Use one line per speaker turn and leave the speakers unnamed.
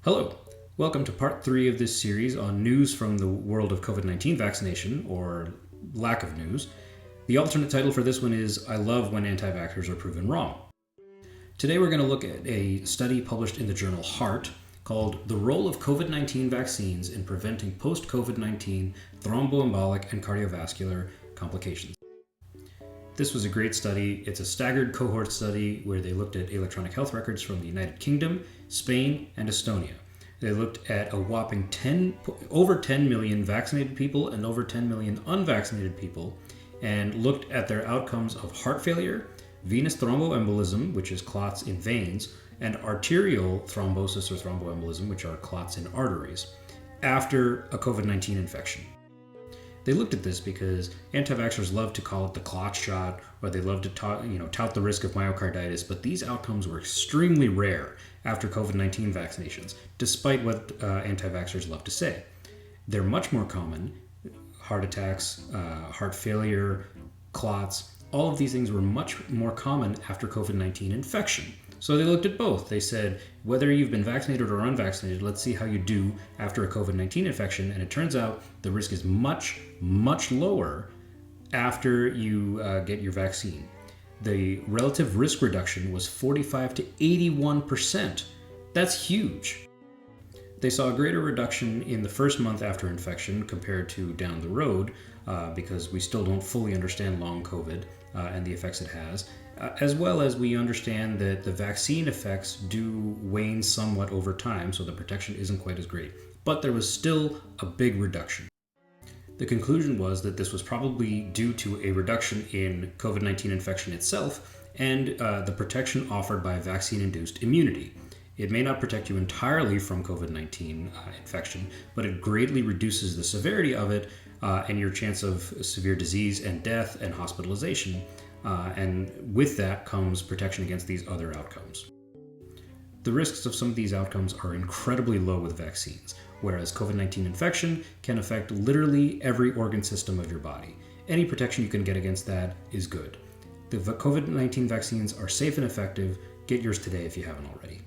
Hello, welcome to part 3 of this series on news from the world of COVID-19 vaccination, or lack of news. The alternate title for this one is I Love When Anti-Vaxxers Are Proven Wrong. Today we're going to look at a study published in the journal Heart called The Role of COVID-19 Vaccines in Preventing Post-COVID-19 Thromboembolic and Cardiovascular Complications. This was a great study. It's a staggered cohort study where they looked at electronic health records from the United Kingdom, Spain, and Estonia. They looked at a whopping over 10 million vaccinated people and over 10 million unvaccinated people, and looked at their outcomes of heart failure, venous thromboembolism, which is clots in veins, and arterial thrombosis or thromboembolism, which are clots in arteries, after a COVID-19 infection. They looked at this because anti-vaxxers love to call it the clot shot, or they love to tout the risk of myocarditis, but these outcomes were extremely rare after COVID-19 vaccinations, despite what anti-vaxxers love to say. They're much more common. Heart attacks, heart failure, clots, all of these things were much more common after COVID-19 infection. So they looked at both. They said, whether you've been vaccinated or unvaccinated, let's see how you do after a COVID-19 infection. And it turns out the risk is much, much lower after you get your vaccine. The relative risk reduction was 45 to 81%. That's huge. They saw a greater reduction in the first month after infection compared to down the road, because we still don't fully understand long COVID and the effects it has, as well as we understand that the vaccine effects do wane somewhat over time, so the protection isn't quite as great. But there was still a big reduction. The conclusion was that this was probably due to a reduction in COVID-19 infection itself and the protection offered by vaccine-induced immunity. It may not protect you entirely from COVID-19 infection, but it greatly reduces the severity of it and your chance of severe disease and death and hospitalization. And with that comes protection against these other outcomes. The risks of some of these outcomes are incredibly low with vaccines, whereas COVID-19 infection can affect literally every organ system of your body. Any protection you can get against that is good. The COVID-19 vaccines are safe and effective. Get yours today if you haven't already.